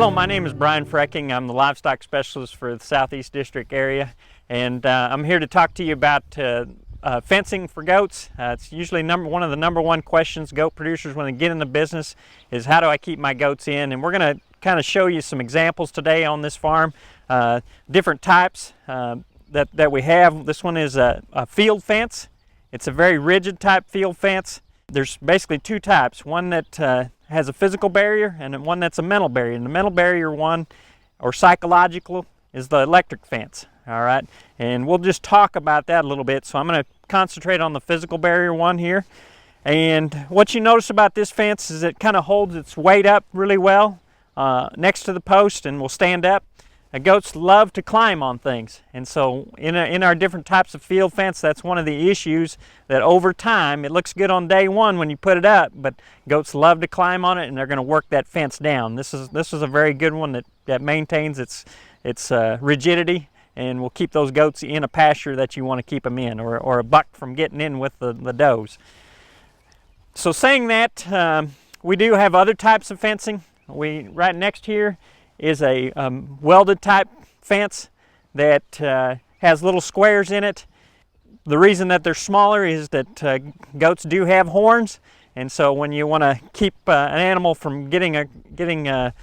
Hello, my name is Brian Freking. I'm the livestock specialist for the Southeast District area, and I'm here to talk to you about fencing for goats. It's usually one of the number one questions goat producers when they get in the business is how do I keep my goats in? And we're going to kind of show you some examples today on this farm, different types that we have. This one is a field fence. It's a very rigid type field fence. There's basically two types, one that has a physical barrier and one that's a mental barrier. And the mental barrier one, or psychological, is the electric fence. All right, and we'll just talk about that a little bit. So I'm going to concentrate on the physical barrier one here. And what you notice about this fence is it kind of holds its weight up really well next to the post and will stand up. Goats love to climb on things, and so in our different types of field fence, that's one of the issues, that over time, it looks good on day one when you put it up, but goats love to climb on it and they're going to work that fence down. This is a very good one that maintains its rigidity and will keep those goats in a pasture that you want to keep them in, or a buck from getting in with the does. So saying that, we do have other types of fencing. Right next here is a welded type fence that has little squares in it. The reason that they're smaller is that goats do have horns, and so when you want to keep an animal from getting out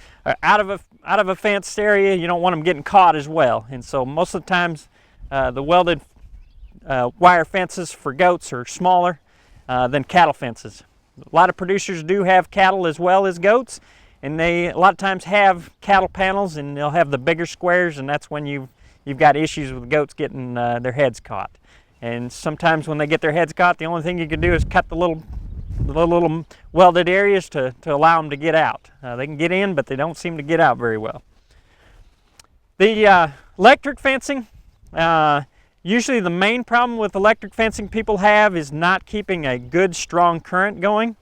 of a fenced area, you don't want them getting caught as well. And so most of the times the welded wire fences for goats are smaller than cattle fences. A lot of producers do have cattle as well as goats, and they a lot of times have cattle panels, and they'll have the bigger squares, and that's when you've got issues with goats getting their heads caught. And sometimes when they get their heads caught, the only thing you can do is cut the little welded areas to allow them to get out. They can get in, but they don't seem to get out very well. The electric fencing, usually the main problem with electric fencing people have is not keeping a good strong current going.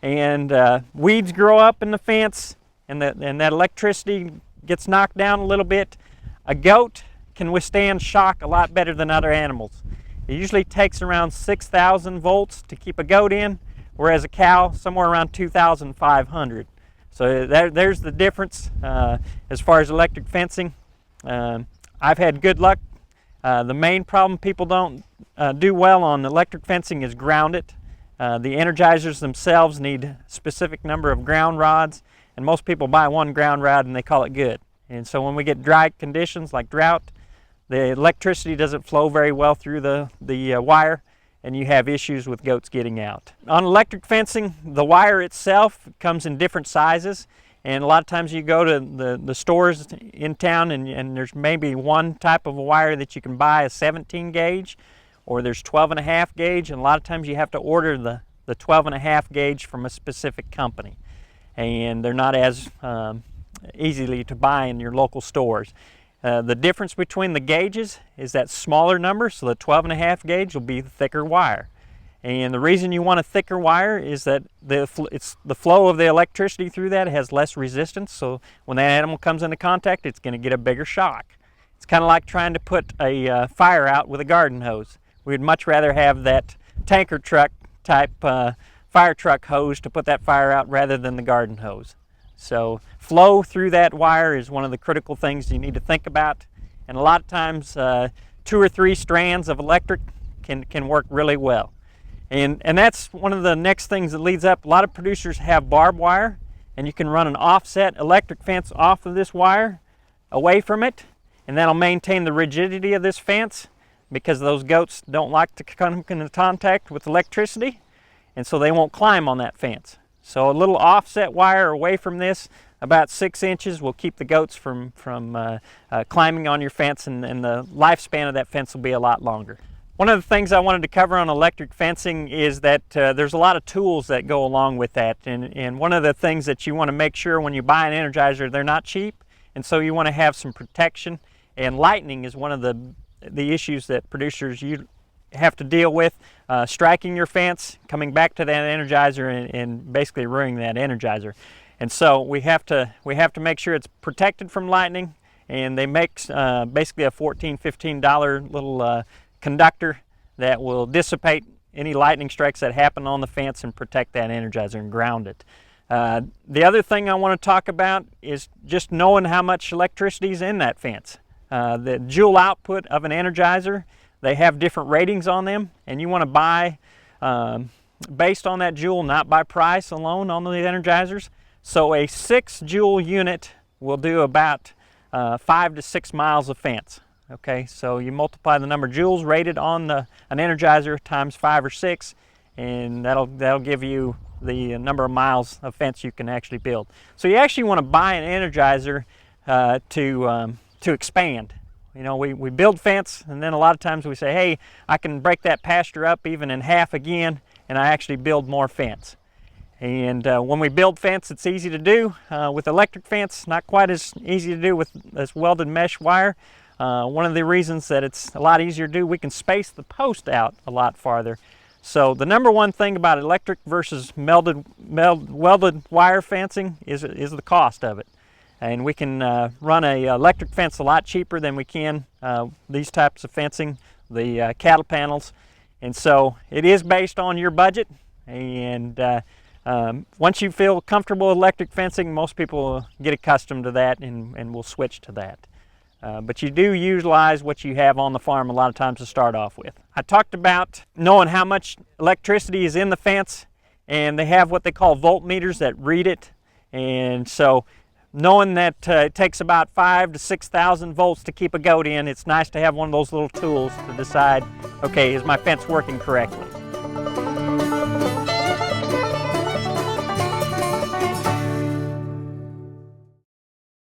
And weeds grow up in the fence, and that electricity gets knocked down a little bit. A goat can withstand shock a lot better than other animals. It usually takes around 6,000 volts to keep a goat in, whereas a cow somewhere around 2,500. So there's the difference as far as electric fencing. I've had good luck. The main problem people don't do well on electric fencing is ground it. The energizers themselves need a specific number of ground rods, and most people buy one ground rod and they call it good. And so when we get dry conditions like drought, the electricity doesn't flow very well through the wire, and you have issues with goats getting out. On electric fencing, the wire itself comes in different sizes, and a lot of times you go to the stores in town and there's maybe one type of wire that you can buy, a 17 gauge, or there's 12.5 gauge, and a lot of times you have to order the 12.5 gauge from a specific company, and they're not as easily to buy in your local stores. The difference between the gauges is that smaller number, so the 12.5 gauge will be the thicker wire. And the reason you want a thicker wire is that the flow of the electricity through that has less resistance, so when that animal comes into contact, it's going to get a bigger shock. It's kind of like trying to put a fire out with a garden hose. We'd much rather have that tanker truck type fire truck hose to put that fire out rather than the garden hose. So flow through that wire is one of the critical things you need to think about. And a lot of times 2 or 3 strands of electric can work really well. And that's one of the next things that leads up. A lot of producers have barbed wire, and you can run an offset electric fence off of this wire away from it, and that'll maintain the rigidity of this fence, because those goats don't like to come into contact with electricity, and so they won't climb on that fence. So a little offset wire away from this, about 6 inches, will keep the goats from climbing on your fence, and the lifespan of that fence will be a lot longer. One of the things I wanted to cover on electric fencing is that there's a lot of tools that go along with that, and one of the things that you want to make sure when you buy an energizer, they're not cheap, and so you want to have some protection, and lightning is one of the issues that producers you have to deal with, striking your fence, coming back to that energizer, and basically ruining that energizer. And so we have to make sure it's protected from lightning, and they make basically a $14–15 little conductor that will dissipate any lightning strikes that happen on the fence and protect that energizer and ground it. The other thing I want to talk about is just knowing how much electricity is in that fence. The joule output of an Energizer, they have different ratings on them, and you want to buy based on that joule, not by price alone on the Energizers. So a 6 joule unit will do about 5 to 6 miles of fence. Okay, so you multiply the number of joules rated on an Energizer times 5 or 6, and that'll give you the number of miles of fence you can actually build. So you actually want to buy an Energizer to expand. You know, we build fence, and then a lot of times we say, hey, I can break that pasture up even in half again, and I actually build more fence. And when we build fence, it's easy to do. With electric fence, not quite as easy to do with this welded mesh wire. One of the reasons that it's a lot easier to do, we can space the post out a lot farther. So the number one thing about electric versus welded wire fencing is the cost of it. And we can run a electric fence a lot cheaper than we can these types of fencing, the cattle panels. And so it is based on your budget. And once you feel comfortable with electric fencing, most people will get accustomed to that and will switch to that. But you do utilize what you have on the farm a lot of times to start off with. I talked about knowing how much electricity is in the fence, and they have what they call voltmeters that read it. And so knowing that it takes about 5,000 to 6,000 volts to keep a goat in, it's nice to have one of those little tools to decide, okay, is my fence working correctly?